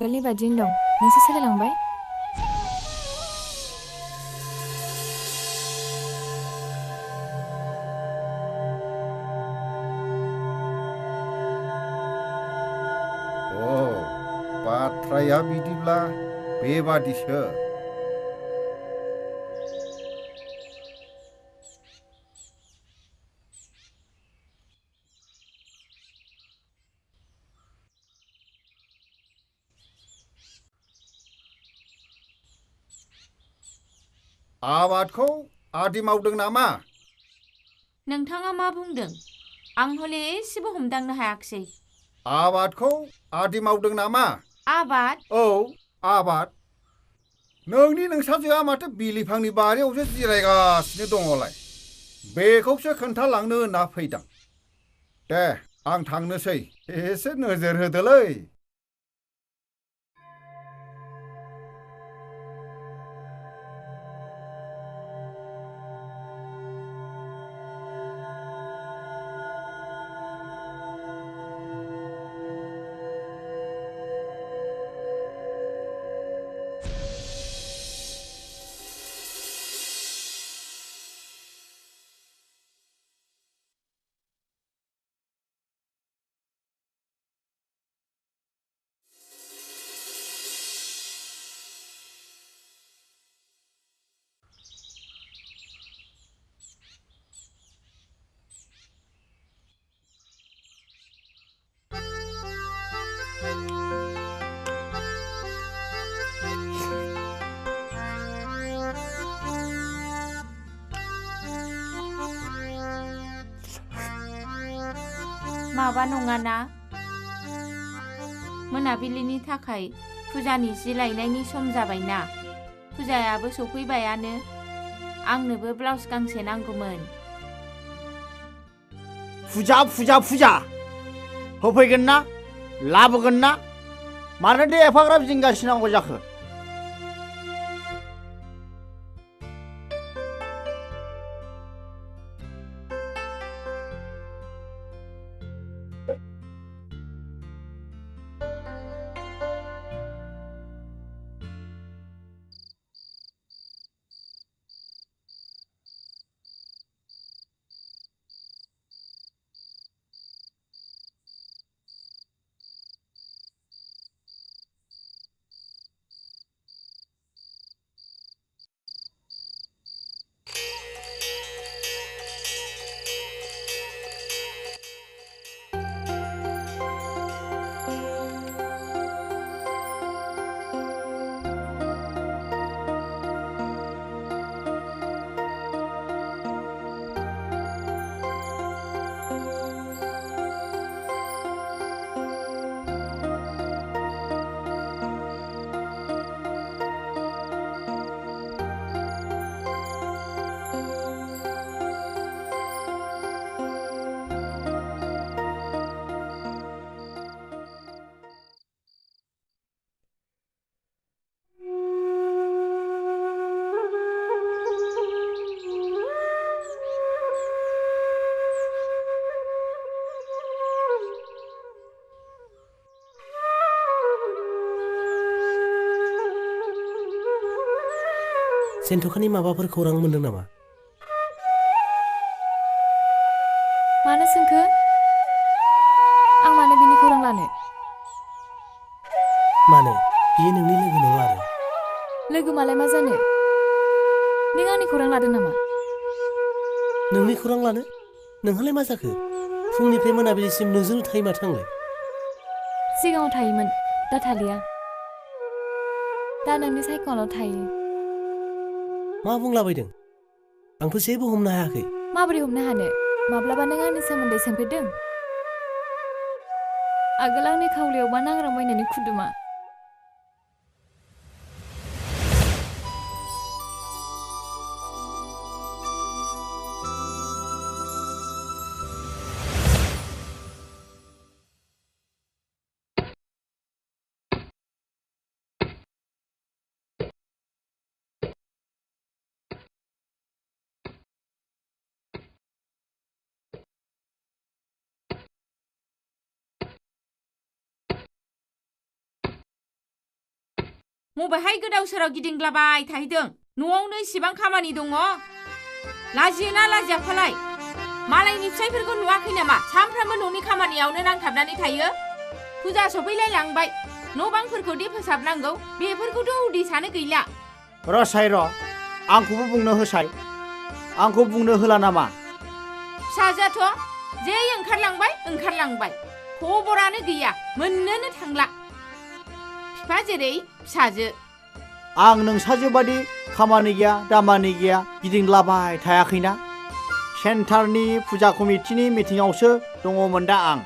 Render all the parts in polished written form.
आगोलनि बादियैनो दं नोंसो सोलायलांबाय बाथ्राया बिदिब्ला बेबादिसो आबादखौ आदि मावदों नामा? नोंथाङा मा बुंदों? आं हले एसेबो हमदांनो हायाखिसै। आबादखौ आदि मावदों नामा? आबाद? औ आबाद। नोंनि नोंसाजोआ माथो बिलिफांनि बारियावसो जिरायगासिनो दङलाय? बेखौसो खोन्थालांनो होनना फैदां। दे आं थांनोसै एसे नोजोर होदोलै। माबा नङाना? मोनाबिलिनि थाखाय फुजानि जि लायनायनि सम जाबायना। फुजायाबो सफैबायानो। आंनोबो ब्लाउस गांसे नांगौमोन। फुजा होफैगोन ना? लाबोगोन ना? मानो दे एफाग्राब जिंगासिनांगौ जाखो? जेन्थ'खानि माबाफोर खौरां मोनदों नामा? मानो सोंखो? आं मानो बिनि खौरां लानो? मानो? बियो नोंनि लोगो नङा आरो। लोगो मालाय मा जानो? नों आंनि खौरां लादों नामा? नोंनि खौरां लानो? नोंहालाय मा जाखो? फुंनिफ्राय मोनाबिलिसिम नोंजोंनो थायो माथो आंलाय। सिगाङाव थायोमोन, दा थालिया। दा नोंनि सायख'आवल' थायो। मा बुंलाबायदों? आंथ' जेबो हमनो हायाखै। माबोरै हमनो हानो? माब्लाबा नों आंनि सोमोन्दै सोंफेरदों? आगोल आंनि खावलायाव मा नांग्रांबायनायनि खुदुमा? मबेहाय गोदाव सोराव गिदिंग्लाबाय थाहैदों न'आवनो इसिबां खामानि दङ लाजियोना लाजियाफालाय मालायनि फिसाइफोरखौ नुवाखै नामा सामफ्रामबो न'नि खामानियावनो नांथाबनानै थायो फुजा सफैलायलांबाय न' बांफोरखौ फोसाबनांगौ बेफोरखौथ' उदैसानो गैला रसाय र' आंखौबो बुंनो होसाय आंखौ बुंनो होला नामा फिसाजोआथ' जै ओंखारलांबाय खबरानो गैया मोननोनो थांला बिफा जेरै फिसाजो आं नोंसाजो बादि खामानि गैया दामानि गैया गिदिंलाबाय थायाखैना सेन्टारनि फुजा कमिटिनि मिटिंआवसो दङमोन दा आं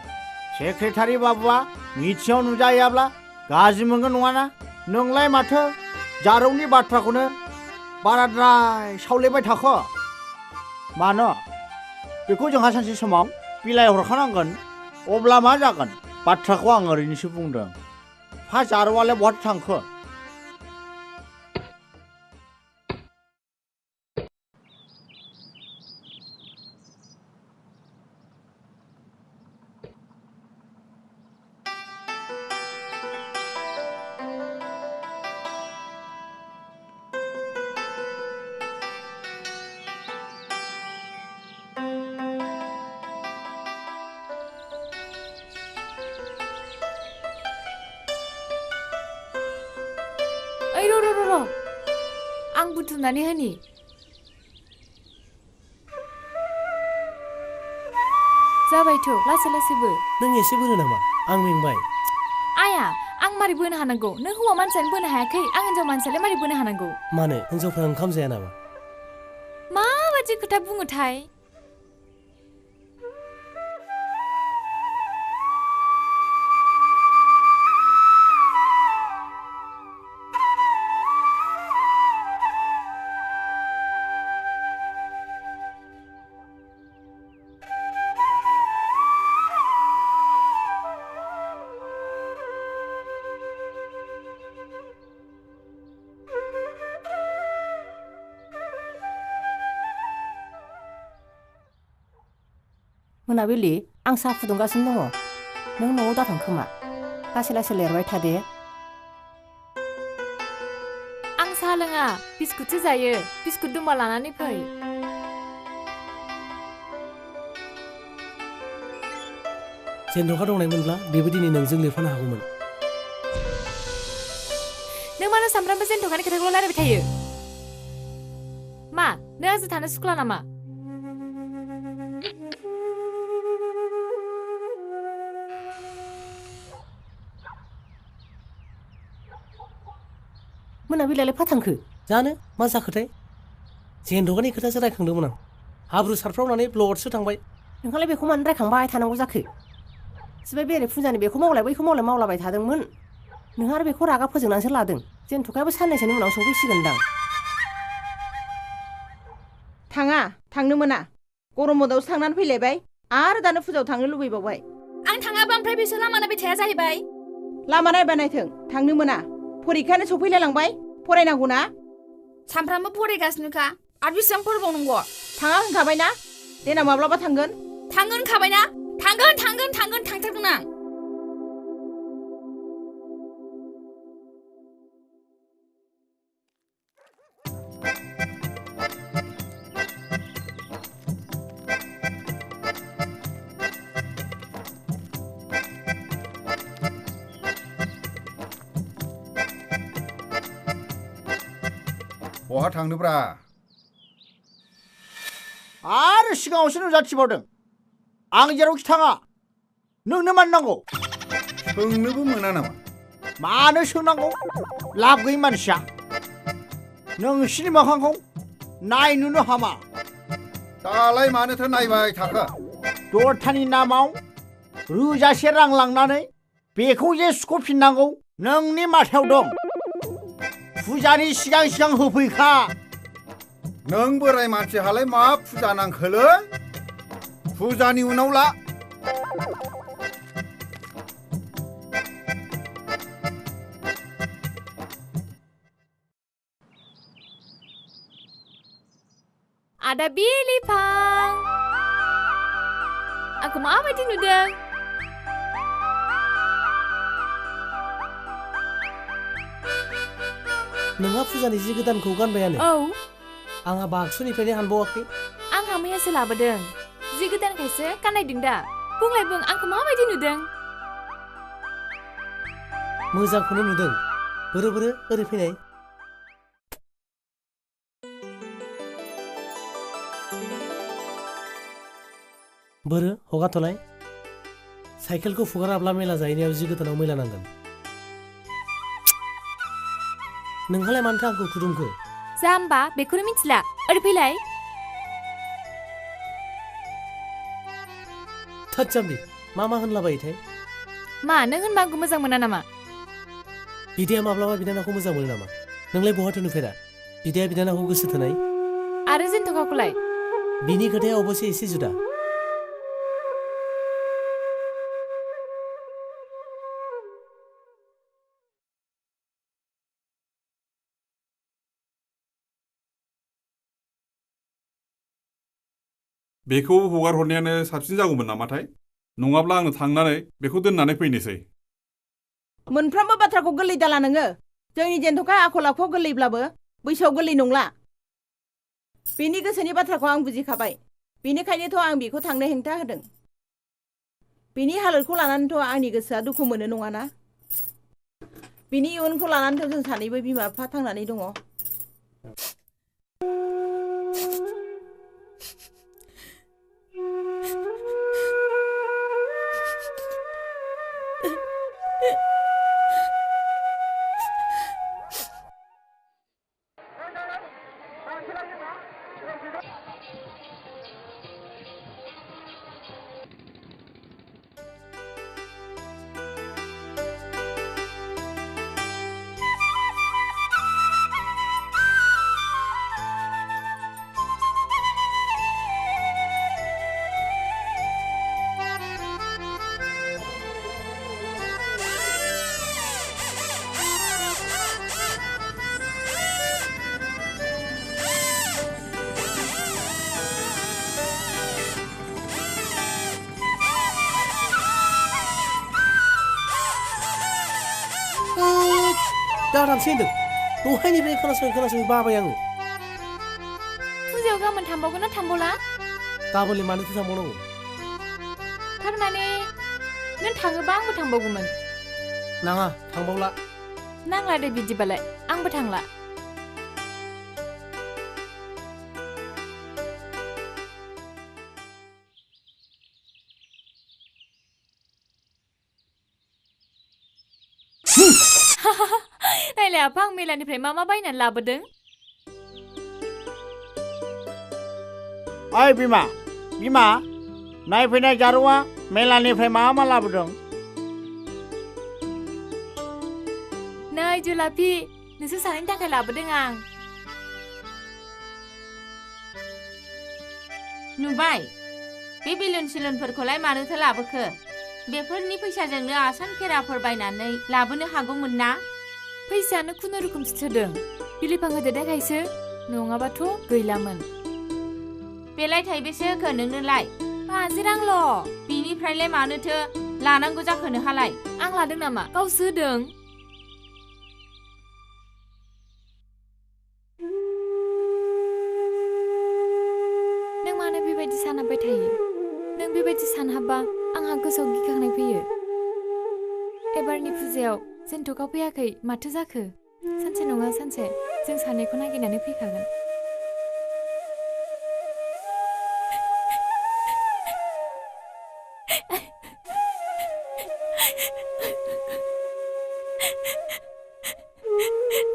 सेक्रेटारि बाबुआ मिटिंआव नुजायाब्ला गाज्रि मोनगोन नङाना नोंलाय माथो जारौनि बाथ्राखौनो बाराद्राय सावलेबाय थाखो मानो बेखौ जोंहा सानसे समाव बिलाइ हरखानांगोन अब्ला मा जागोन बाथ्राखौ आं ओरैनोसो बुंदों फा जारौआलाय बहा थांखो ओइ र' आं बुथुमनानै होनि जाबायथ' लासै लासैबो नों एसे बोरो नामा आं मेंबाय आया आं मारै बोनो हानांगौ नों हौवा मानसियानो बोनो हायाखै आं हिनजाव मानसियालाय मारै बोनो हानांगौ मानो हिनजावफ्रा ओंखाम जाया नामा माबादि खोथा बुङोथाय मोनाबिलि आं साहा फुदुंगासिनो दङ नों न'आव दाथां खोमा लासै लासै लिरबाय था दे आं साहा लोङा बिस्कुटसो जायो बिस्कुट दंबा लानानै फै जेनथखा दंनायमोनब्ला बेबो दिनै नोंजों लिरफानो हागौमोन नों मानो सामफ्रामबो जेनथखानि खोथाखौल' रायलायबाय थायो मा नों आंजों थानो सुखुला नामा मोनाबिलियालाय फा थांखो जानो मा जाखोथाय जेनथखानि खोथासो रायखांदोंमोन आं हाब्रु सारफ्रावनानै ब्लडसो थांबाय नोंहालाय बेखौ मानो रायखांबाय थानांगौ जाखो सिबाय बेरे फुजानि बेखौ मावलाय बैखौ मावलाय मावलाबाय थादोंमोन नोंहा आरो बेखौ रागा फोजोंनानैसो लादों जेनथखायाबो साननैसोनि उनाव सफैसिगोनदां थांनो मोना गरम बन्दआवसो थांनानै फैलायबाय आरो दानो फुजायाव थांनो लुबैबावबाय आं थाङाबा ओमफ्राय बिसोर लामा नायबाय थाया जाहैबाय लामा नायबा नायथों थांनो मोना फरिखायानो सफैलायलांबाय फरायनांगौ ना सामफ्रामबो फरायगासिनोखा आरो बेसेबां फरायबावनांगौ थाङा होनखाबायना देनां माब्लाबा थांगोन होनखाबायना थांथारगोन आं बहा थांनोब्रा आरो सिगाङावसो नुजाथिबावदों आं जेरावखि थाङा नोंनो मानो नांगौ सोंनोबो मोना नामा मानो सोंनांगौ लाब गैयै मानसिया नोंसिनि मोखांखौ नायनोनो हामा दालाय मानोथो नायबाय थाखो दरथानि नामाव रोजासे रां लांनानै बेखौ जे सुख'फिननांगौ नोंनि माथायाव दं फुजानि सिगां होफैखा नों बोराय मानसिहालाय मा फुजा नांखोलै फुजानि उनाव ला आदा बिलिफां आंखौ माबायदि नुदों नोंहा फुजानि जि गोदानखौ गानबायानो औ आंहा बाक्सुनिफ्रायनो हानबावाखै आंहा मैयासो लाबोदों जि गोदानखायसो गाननायदों दा बुंलाय बुं आंखौ माबायदि नुदों मोजांखौनो नुदों बोरो बोरो ओरै फैनाय बोरो हगारथ'लाय साइकेलखौ फुगाराब्ला मेला जाहैनायाव जि गोदानाव मैला नांगोन नोंहालाय मानोथो आंखौ खुदुमखो जा होमबा बेखौनो मिथिला ओरै फैलाय थोद जाम्बि मा होनलाबायोथाय मा नों होनबा आंखौ मोजां मोना नामा बिदाया माब्लाबा बिनानावखौ मोजां मोनो नामा नोंलाय बहाथो नुफेरा बिदाया बिनानावखौ गोसो थोनाय आरो जेनथ'खाखौलाय बिनि खोथाया अबसे एसे जुदा बेखौ हगार हरनायानो साबसिन जागौमोन नामाथाय नङाब्ला आंनो थांनानै बेखौ दोननानै फैनोसै मोनफ्रोमबो बाथ्राखौ गोरलै दाला नोङो जोंनि जेन्थ'खा आखल आखुआव गोरलैब्लाबो बैसोआव गोरलै नंला बेनि गोसोनि बाथ्राखौ आं बुजिखाबाय बेनिखायनोथ' आं बेखौ थांनो हेंथा होदों बेनि हालोदखौ लानानैथ' आंनि गोसोआ दुखु मोनो नङाना बिनि इयुनखौ लानानैथ' जों सानैबो बिमा बिफा थांनानै दङ दादानसै होनदों दहायनिफ्राय खोनासङै बाबाय आङो फुजायाव गाबोन थांबावगोन ना थांबावला गाबोनलाय मानोथो थांबावनांगौ थारमाने नों थाङोबा आंबो थांबावगौमोन नाङा थांबावला नांला दे बिदिबालाय आंबो थांला नायलाय आफा आं मेलानिफ्राय मा बायनानै लाबोदों ओइ बिमा नायफैनाय जारुआ मेलानिफ्राय मा लाबोदों नै जुलाफि नोंसोर सानैनि थाखाय लाबोदों आं नुबाय बे बेलुन सिलुनफोरखौलाय मानोथो लाबोखो बेफोरनि फैसाजोंनो आसान खेराफोर बायनानै लाबोनो हागौमोन ना फैसायानो खुनुरुखुमसो थोदों बिलिफां होदेरनायखायसो नङाबाथ' गैलामोन बेलाय थाइबेसे होखो नोंनोलाय 50 रांल' बिनिफ्रायलाय मानोथो लानांगौ जाखो नोहालाय आं लादों नामा गावसो होदों नों मानो बेबायदि सानहाबबाय थायो नों बेबायदि सानहाबबा आंहा गोसोआव गिखांनाय फैयो एबारनि फुजायाव जेन्थ'खा फैयाखै माथो जाखो सानसे नङा सानसे जों सानैखौ नागिरनानै फैखागोन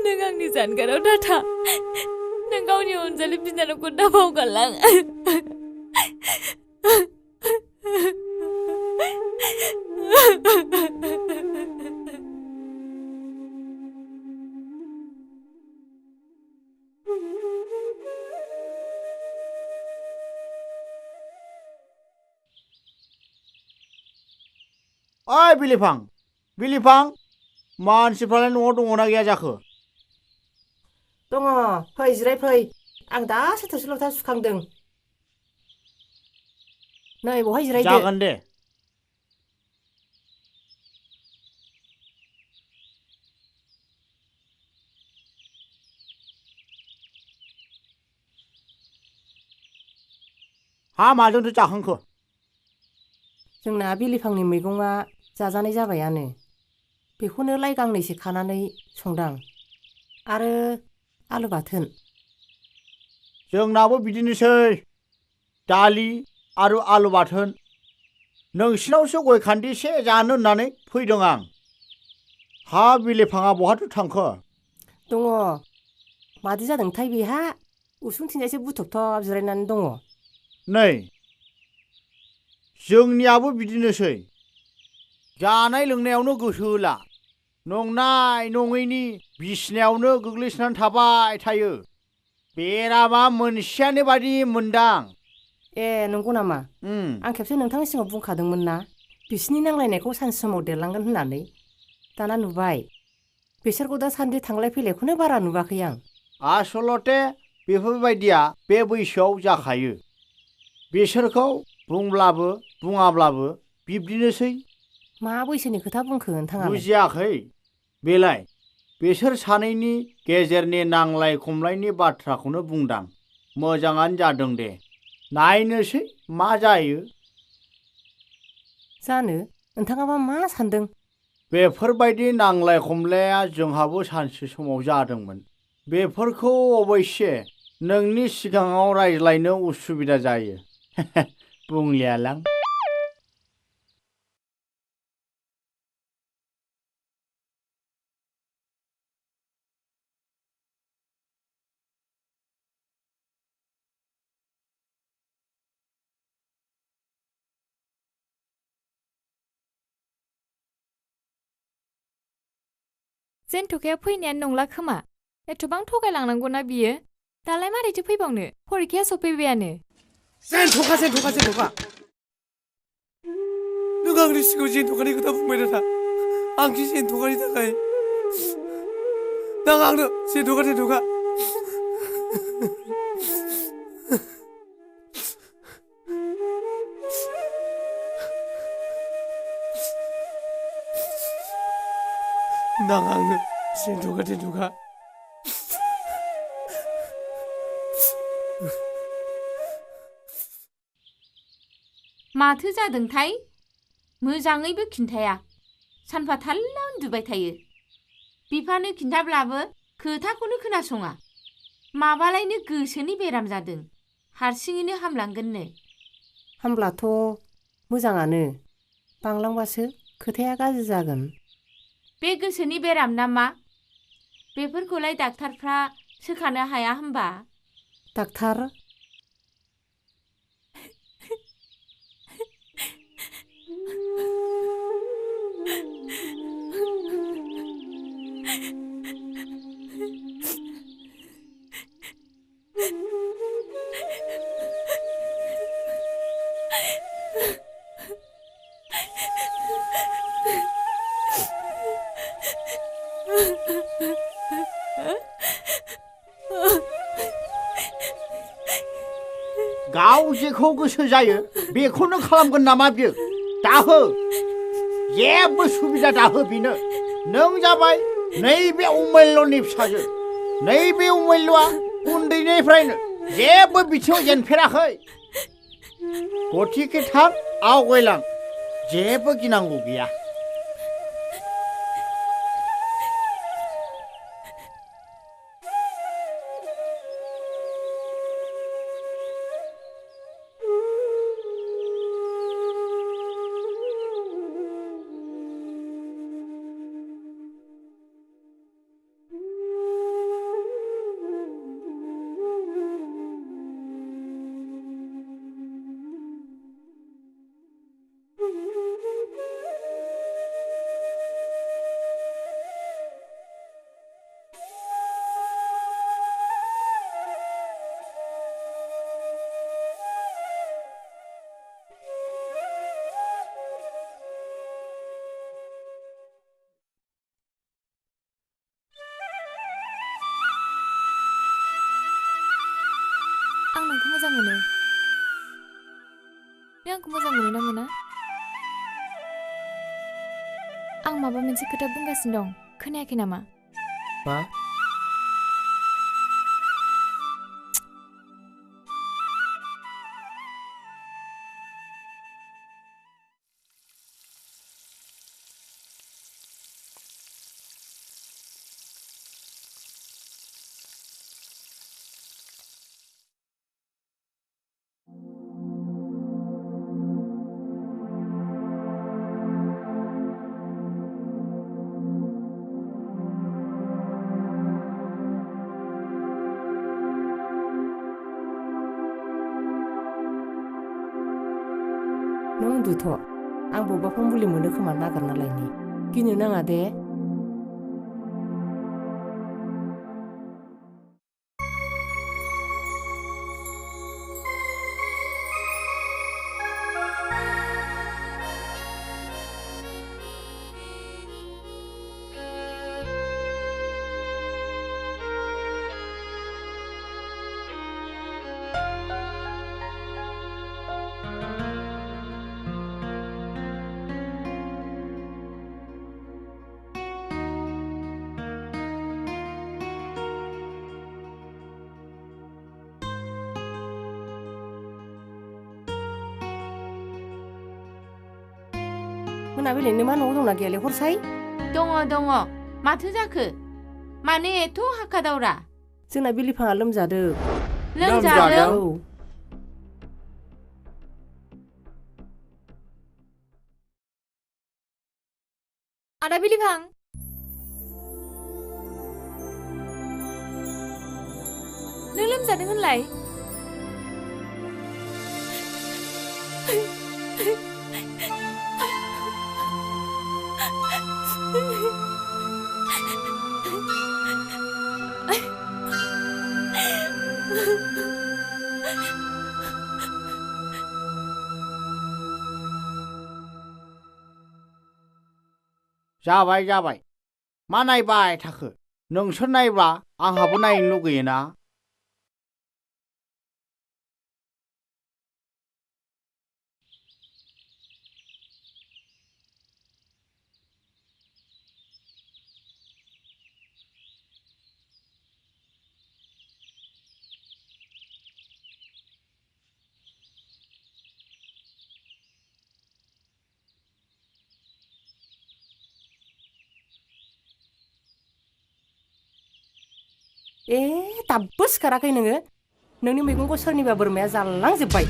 नों आंनि जानगाराव दाथा नों गावनि अनजालि बिनानावखौ दा बावगारलां ओइ बिलिफां मानसिफ्रालाय न'आव दङना गैया जाखो दङ फै जिराय फै आं दासो थोरसि लथा सुखांदों नै बहाय जिरायदो जागोन दे हा माजोंथो जाखांखो? जोंना बिलिफांनि मैगङा जाजानाय जाबायानो। बेखौनो लाइ गांनैसो खानानै संदां। आरो आलु बाथोन। जोंनाबो बिदिनोसै। दालि आरो आलु बाथोन। नोंसिनावसो गय खान्दिसे जानो होननानै फैदों आं। हा बिलिफाङा बहाथो थांखो? दङ। मादि जादोंथाय बेहा? उसुंथिंजायसो बुथबथाब जिरायनानै दङ। नै जोंनियाबो बिदिनोसै। जानाय लोंनायावनो गोसो होला। नंनाय नङैनि बिसिनायावनो गोग्लैसोनानै थाबाय थायो। बेरामा मोनसेयानो बादि मोनदां। ए नंगौ नामा? आं खेबसे नोंथांनि सिगाङाव बुंखादोंमोन ना बिसिनि नांलायनायखौ सानसे समाव देरलांगोन होननानै। दाना नुबाय। बिसोरखौ दासान्दि थांलाय फैलायखौनो बारा नुवाखै आं। आसलते बेफोरबायदिया बे बैसोआव जाखायो। बिसोरखौ बुंब्लाबो बुङाब्लाबो बिब्दिनोसै। मा बैसोनि खोथा बुंखो नोंथाङालाय? बुजियाखै? बेलाय बिसोर सानैनि गेजेरनि नांलाय खमलायनि बाथ्राखौनो बुंदां। मोजाङानो जादों दे। नायनोसै मा जायो। जानो नोंथाङाबा मा सानदों? बेफोरबायदि नांलाय खमलाया जोंहाबो सानसे समाव जादोंमोन। बेफोरखौ अबयसे नोंनि सिगाङाव रायज्लायनो उसुबिदा जायो। बुंलियालां। जेनथखाया फैनायानो नंला खोमा। एथबां थगायलांनांगौना बियो? दालाय मारैथो फैबावनो? फरिखाया सफैबायानो। जेनथखा। नों आंनि सिगाङाव जेनथखानि खोथा बुंबाय था। आंखि जेनथखानि थाखाय नाङा आंनो जेनथखा। नाङा आंनो जेनथखा। माथो जादोंथाय? मोजाङैबो खिन्थाया। सानफा थाल्ला उन्दुबाय थायो। बिफानो खिन्थाब्लाबो खोथाखौनो खोनासङा। माबालायनो गोसोनि बेराम जादों। हारसिङैनो हामलांगोननो। हामब्लाथ' मोजाङानो। बांलांबासो खोथाया गाज्रि जागोन। बे गोसोनि बेराम ना मा? बेफोरखौलाय डाक्टारफ्रा सोखानो हाया होमबा? डाक्टार? गाव जेखौ गोसो जायो बेखौनो खालामगोन नामा बियो? दाहो। जेबो सुबिदा दाहो बिनो। नों जाबाय नैबे उमायल'नि फिसाजो। नैबे उमायल'आ उन्दैनिफ्रायनो जेबो बिथिङाव जेनफेराखै। गथिखे थाब आवगायलां। जेबो गिनांगौ गैया। आं नोंखौ मोजां मोनो। नों आंखौ मोजां मोनो ना मोना? आं माबा मोनसे खोथा बुंगासिनो दं। खोनायाखै नामा? मा? उन्दुथ' आं बबेबाफोर मुलि मोनो खोमा नागिरना लायनि गिनो नाङा दे मोनाबिलिनि मा न'आव दंना गैयालै हरसाय दङ माथो जाखो माने एथ' हाखा दावरा जोंना बिलिफाङा लोमजादों लोमजादों औ आदा बिलिफां नों लोमजादों होनलाय जाबाय मा नायबाय थाखो नोंसोर नायब्ला आंहाबो नायनो लुगैयोना दाबो सिखाराखै नोङो नोंनि मैगंखौ सोरनिबा बोरमाया जालांजोब्बाय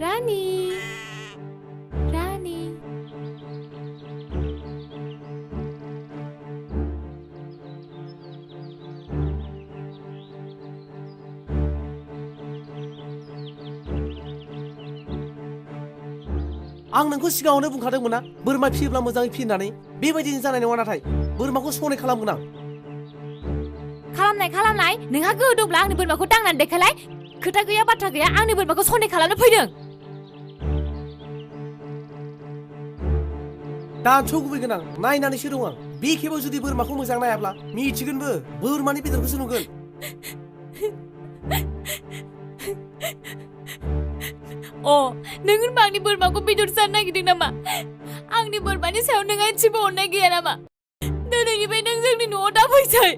रानी आं नोंखौ सिगाङावनो बुंखादोंमोन ना बोरमा फियोब्ला मोजाङै फिनानै बेबायदिनो जानाय नङा नाथाय बोरमाखौ सनै खालामगोन आं खालामनाय नोंहा गोहो दंब्ला आंनि बोरमाखौ दांनानै देखायलाय खोथा गैया बाथ्रा गैया आंनि बोरमाखौ सनै खालामनो फैदों दानस' गुबैगोन आं नायनानैसो दं आं बे खेबाव जुदि बोरमाखौ मोजां नायाब्ला मिथिगोनबो बोरमानि बेदरखौसो नुगोन नों होनबा आंनि बोरमाखौ बेदर जानो नागिरदों नामा आंनि बोरमानि सायाव नोंहा एसेबो अननाय गैया नामा दिनैनिफ्राय नों जोंनि न'आव दा फैसै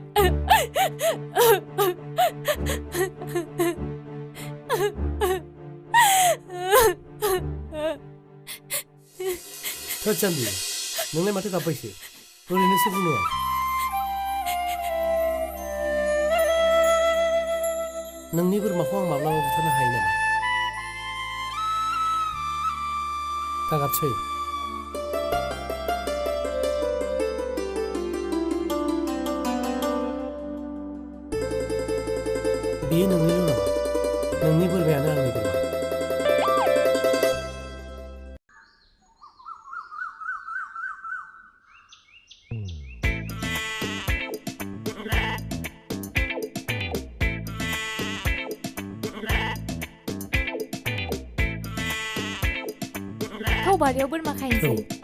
थोद जाम्बि नोंलाय माथो गाबबायसो ओरैनोसो बुङो आं नोंनि बोरमाखौ आं माब्लाबा बुथारनो हायो नामा दागाबसै बेयो नोंनिल' नामा नोंनि बोरमायानो आंनि बोरमा बारियाव बोरमा खायनोसै